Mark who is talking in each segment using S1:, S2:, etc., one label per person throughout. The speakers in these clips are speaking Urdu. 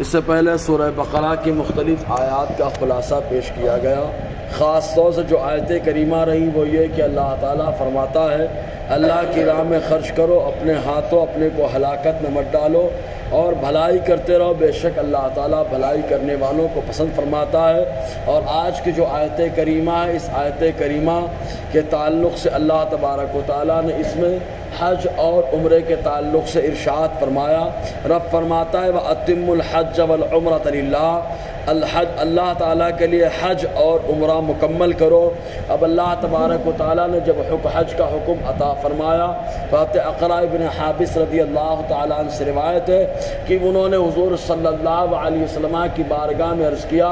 S1: اس سے پہلے سورہ بقرہ کی مختلف آیات کا خلاصہ پیش کیا گیا۔ خاص طور سے جو آیت کریمہ رہی وہ یہ کہ اللہ تعالیٰ فرماتا ہے اللہ کی راہ میں خرچ کرو، اپنے ہاتھوں اپنے کو ہلاکت میں مت ڈالو اور بھلائی کرتے رہو، بے شک اللہ تعالیٰ بھلائی کرنے والوں کو پسند فرماتا ہے۔ اور آج کی جو آیت کریمہ ہے، اس آیت کریمہ کے تعلق سے اللہ تبارک و تعالیٰ نے اس میں حج اور عمرے کے تعلق سے ارشاد فرمایا۔ رب فرماتا ہے وَأَتِمُّ الْحَجَّ وَالْعُمْرَةَ لِلَّهِ، الحج اللہ تعالیٰ کے لیے حج اور عمرہ مکمل کرو۔ اب اللہ تبارک و تعالیٰ نے جب حج کا حکم عطا فرمایا تو اقرا ابن حابس رضی اللہ تعالیٰ عنہ سے روایت ہے کہ انہوں نے حضور صلی اللہ علیہ وسلم کی بارگاہ میں عرض کیا،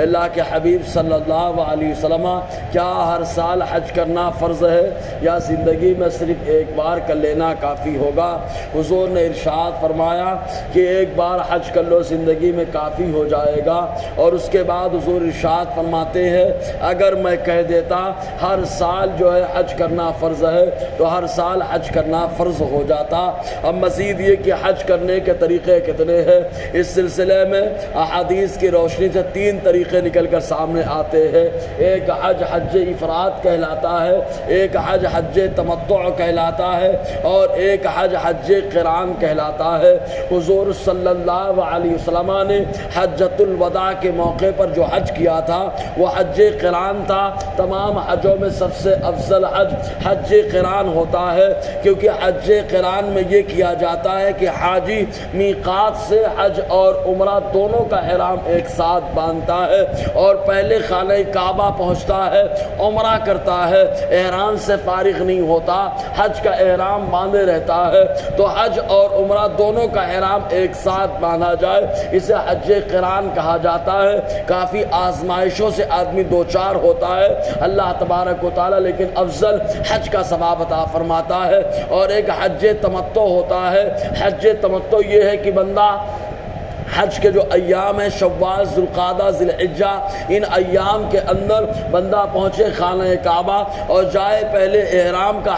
S1: اللہ کے حبیب صلی اللہ علیہ وسلم کیا ہر سال حج کرنا فرض ہے یا زندگی میں صرف ایک بار کر لینا کافی ہوگا؟ حضور نے ارشاد فرمایا کہ ایک بار حج کر لو، زندگی میں کافی ہو جائے گا۔ اور اس کے بعد حضور ارشاد فرماتے ہیں اگر میں کہہ دیتا ہر سال جو ہے حج کرنا فرض ہے تو ہر سال حج کرنا فرض ہو جاتا۔ اب مزید یہ کہ حج کرنے کے طریقے کتنے ہیں، اس سلسلے میں احادیث کی روشنی سے 3 طریقے نکل کر سامنے آتے ہیں۔ ایک حج حج افراد کہلاتا ہے، ایک حج حج تمتع کہلاتا ہے اور ایک حج حج قران کہلاتا ہے۔ حضور صلی اللہ علیہ وسلم نے حجۃ الوداع کے موقع پر جو حج کیا تھا وہ حج قران تھا۔ تمام حجوں میں سب سے افضل حج حج قران ہوتا ہے، کیونکہ حج قران میں یہ کیا جاتا ہے کہ حاجی میقات سے حج اور عمرہ دونوں کا احرام ایک ساتھ باندھتا ہے اور پہلے خانہ کعبہ پہنچتا ہے، عمرہ کرتا ہے، احرام سے فارغ نہیں ہوتا، حج کا احرام باندھے رہتا ہے۔ تو حج اور عمرہ دونوں کا احرام ایک ساتھ باندھا جائے اسے حج قران کہا جاتا ہے۔ کافی آزمائشوں سے آدمی دوچار ہوتا ہے، اللہ تبارک و تعالیٰ لیکن افضل حج کا ثواب عطا فرماتا ہے۔ اور ایک حج تمتع ہوتا ہے۔ حج تمتع یہ ہے کہ بندہ حج کے جو ایام ہیں شوال، ذوالقعدہ، ذی الحجہ، ان ایام کے اندر بندہ پہنچے خانہ کعبہ اور جائے، پہلے احرام کا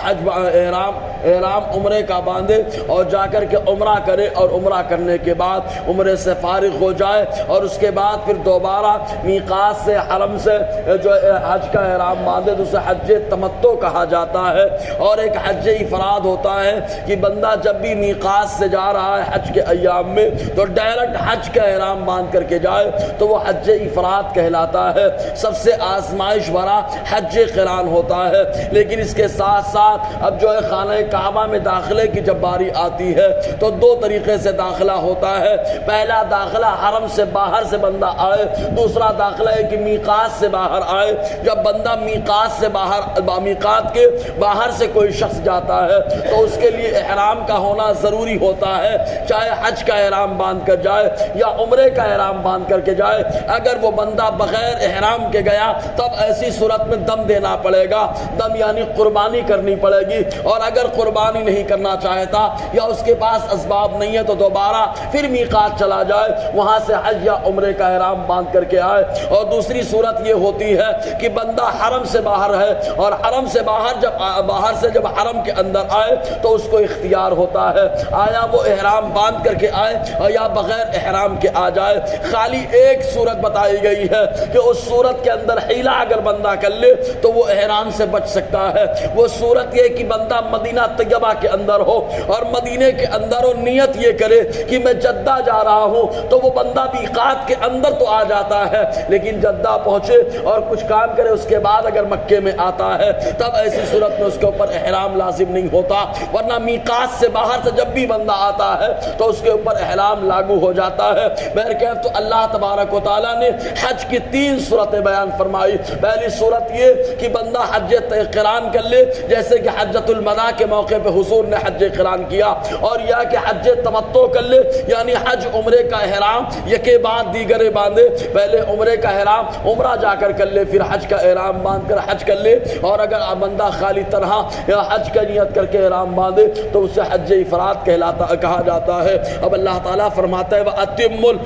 S1: احرام عمرے کا باندھے اور جا کر کے عمرہ کرے اور عمرہ کرنے کے بعد عمرے سے فارغ ہو جائے اور اس کے بعد پھر دوبارہ میقات سے حرم سے جو حج کا احرام باندھے تو اسے حج تمتع کہا جاتا ہے۔ اور ایک حج افراد ہوتا ہے کہ بندہ جب بھی میقات سے جا رہا ہے حج کے ایام میں تو ڈائریکٹ حج کا احرام باندھ کر کے جائے تو وہ حج افراد کہلاتا ہے۔ سب سے آزمائش بھرا حج قران ہوتا ہے۔ لیکن اس کے ساتھ ساتھ اب جو ہے خانہ کعبہ میں داخلے کی جب باری آتی ہے تو 2 طریقے سے داخلہ ہوتا ہے۔ پہلا داخلہ حرم سے باہر سے بندہ آئے، دوسرا داخلہ ہے کہ میقات سے باہر آئے۔ جب بندہ میقات کے باہر سے کوئی شخص جاتا ہے تو اس کے لیے احرام کا ہونا ضروری ہوتا ہے، چاہے حج کا احرام باندھ کر جائے یا عمرے کا احرام باندھ کر کے جائے۔ اگر وہ بندہ بغیر احرام کے گیا تب ایسی صورت میں دم دینا پڑے گا، دم یعنی قربانی کرنی پڑے گی۔ اور اگر قربانی نہیں کرنا چاہتا یا اس کے پاس اسباب نہیں ہے تو دوبارہ پھر میقات چلا جائے، وہاں سے حج یا عمرے کا احرام باندھ کر کے آئے۔ اور دوسری صورت یہ ہوتی ہے کہ بندہ حرم سے باہر ہے اور حرم سے باہر سے جب حرم کے اندر آئے تو اس کو اختیار ہوتا ہے آیا وہ احرام باندھ کر کے آئے یا بغیر احرام کے آ جائے۔ خالی ایک صورت بتائی گئی ہے کہ اس صورت کے اندر حیلہ اگر بندہ کر لے تو وہ احرام سے بچ سکتا ہے۔ وہ صورت یہ کہ بندہ مدینہ طیبہ کے اندر ہو اور مدینے کے اندر وہ نیت یہ کرے کہ میں جدہ جا رہا ہوں تو وہ بندہ میقات کے اندر تو آ جاتا ہے لیکن جدہ پہنچے اور کچھ کام کرے اس کے بعد اگر مکے میں آتا ہے تب ایسی صورت میں اس کے اوپر احرام لازم نہیں ہوتا، ورنہ میقات سے باہر سے جب بھی بندہ آتا ہے تو اس کے اوپر احرام لاگو ہو جاتا ہے۔ بہرکیف تو اللہ تبارک و تعالیٰ نے حج کی 3 صورتیں بیان فرمائی۔ پہلی صورت یہ کہ بندہ حج قران کر لے، جیسے کہ حجۃ الوداع کے موقع پہ حضور نے حج قران کیا، اور یا کہ حج تمتع کر لے یعنی حج عمرے کا احرام یکے بعد دیگرے باندھے، پہلے عمرے کا احرام عمرہ جا کر لے، پھر حج کا احرام باندھ کر حج کر لے۔ اور اگر بندہ خالی تنہا یا حج کا نیت کر کے احرام باندھے تو اسے حج افراد کہا جاتا ہے۔ اب اللہ تعالیٰ فرماتا ہے وَأَتِمُّ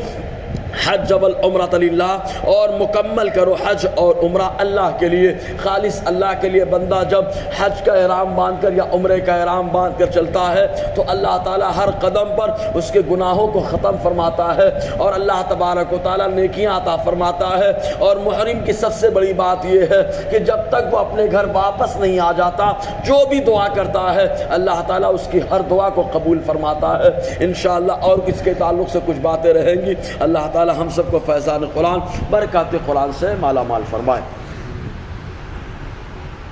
S1: حج والعمرۃ للہ، اور مکمل کرو حج اور عمرہ اللہ کے لیے، خالص اللہ کے لیے۔ بندہ جب حج کا احرام باندھ کر یا عمرے کا احرام باندھ کر چلتا ہے تو اللہ تعالیٰ ہر قدم پر اس کے گناہوں کو ختم فرماتا ہے اور اللہ تبارک و تعالیٰ نیکیاں عطا فرماتا ہے۔ اور محرم کی سب سے بڑی بات یہ ہے کہ جب تک وہ اپنے گھر واپس نہیں آ جاتا، جو بھی دعا کرتا ہے اللہ تعالیٰ اس کی ہر دعا کو قبول فرماتا ہے۔ انشاءاللہ اور اس کے تعلق سے کچھ باتیں رہیں گی۔ اللہ تعالیٰ ہم سب کو فیضان قرآن، برکات قرآن سے مالا مال فرمائے۔